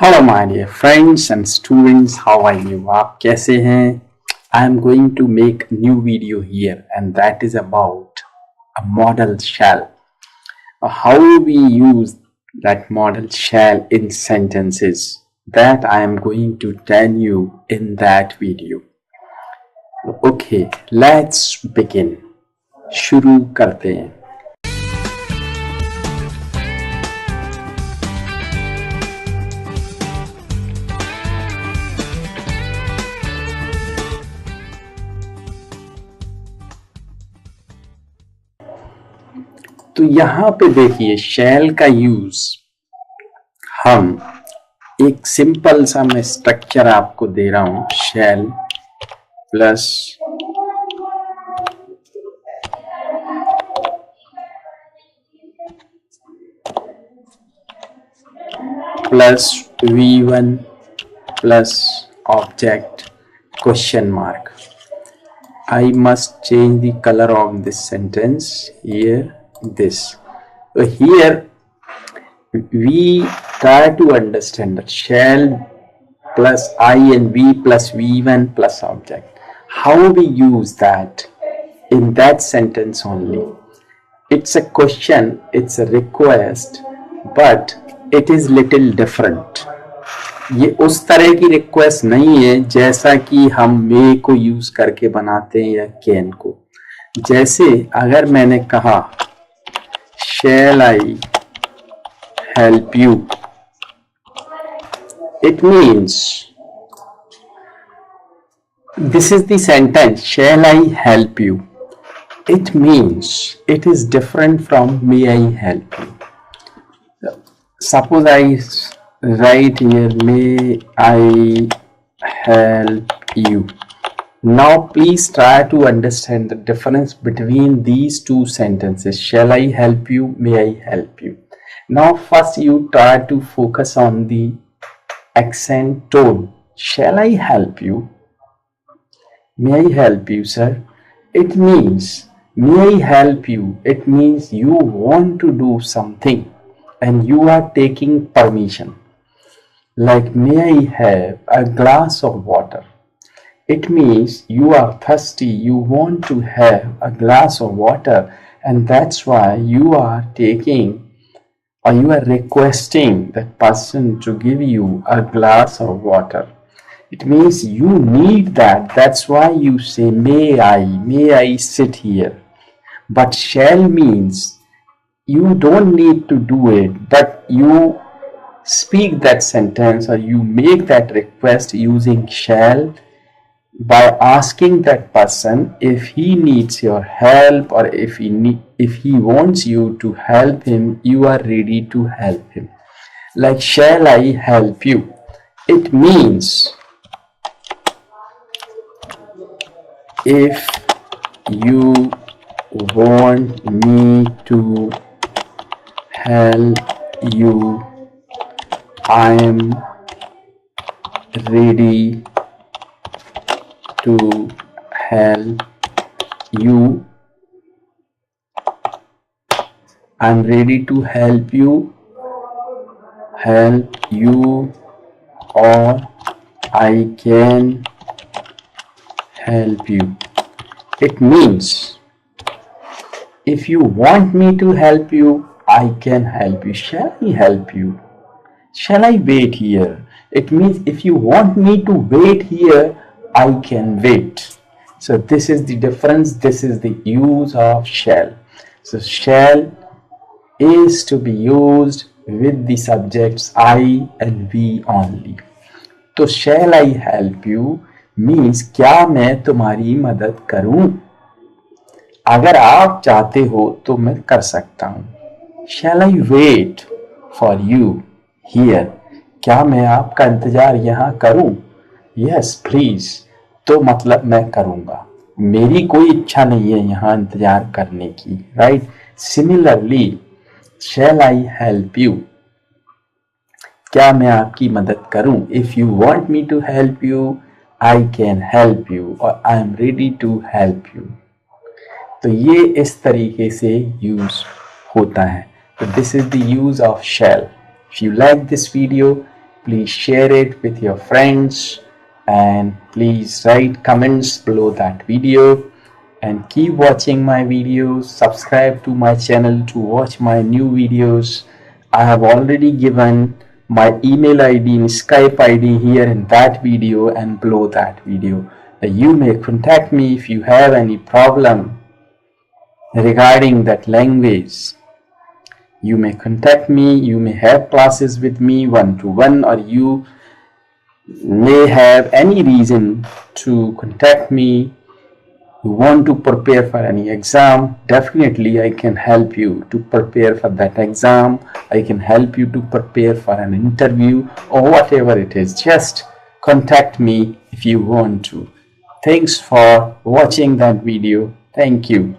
Hello my dear friends and students, how are you? आप कैसे हैं? I am going to make a new video here and that is about a model shall. How we use that model shall in sentences, that I am going to tell you in that video. Okay, let's begin. शुरू करते हैं. तो यहाँ पे देखिए शैल का use हम एक सिंपल सा मैं स्ट्रक्चर आपको दे रहा हूं. शैल plus V1 plus object question mark. I must change the color of this sentence here. This here we try to understand that shall plus I and V plus V1 plus object. How we use that in that sentence only. It's a question, it's a request, but it is little different. ये उस तरह की request नहीं है जैसा कि हम मे को यूज करके बनाते हैं या कैन को. जैसे अगर मैंने कहा Shall I help you? It means this is the sentence. Shall I help you? It means it is different from may I help you. Suppose I write here may I help you. Now please try to understand the difference between these two sentences. Shall I help you? May I help you? Now first you try to focus on the accent tone. Shall I help you? May I help you, sir? It means may I help you? It means you want to do something and you are taking permission. Like may I have a glass of water? It means you are thirsty, you want to have a glass of water, and that's why you are taking or you are requesting that person to give you a glass of water. It means you need that. That's why you say may I sit here. But shall means you don't need to do it, but you speak that sentence or you make that request using shall by asking that person if he needs your help or if he wants you to help him. You are ready to help him. Like shall I help you? It means if you want me to help you, I am ready to help you. I'm ready to help you, or I can help you. It means if you want me to help you, I can help you. Shall I help you? Shall I wait here? It means if you want me to wait here, I can wait. So this is the difference. This is the use of shall. So shall is to be used with the subjects I and we only. तो shall I help you means क्या मैं तुम्हारी मदद करूं? अगर आप चाहते हो तो मैं कर सकता हूं. Shall I wait for you here? क्या मैं आपका इंतजार यहाँ करूं? Yes, please. तो मतलब मैं करूंगा. मेरी कोई इच्छा नहीं है यहाँ इंतजार करने की. Right. Similarly shall I help you? क्या मैं आपकी मदद करूं? If you want me to help you, I can help you or I am ready to help you. तो ये इस तरीके से यूज होता है. So this is the use of shall. If you like this video, please share it with your friends, and please write comments below that video, and keep watching my videos. Subscribe to my channel to watch my new videos. I have already given my email ID and Skype ID here in that video and below that video. You may contact me if you have any problem regarding that language. You may contact me, you may have classes with me one-to-one, or you may have any reason to contact me. You want to prepare for any exam, definitely I can help you to prepare for that exam. I can help you to prepare for an interview or whatever it is. Just contact me if you want to. Thanks for watching that video. Thank you.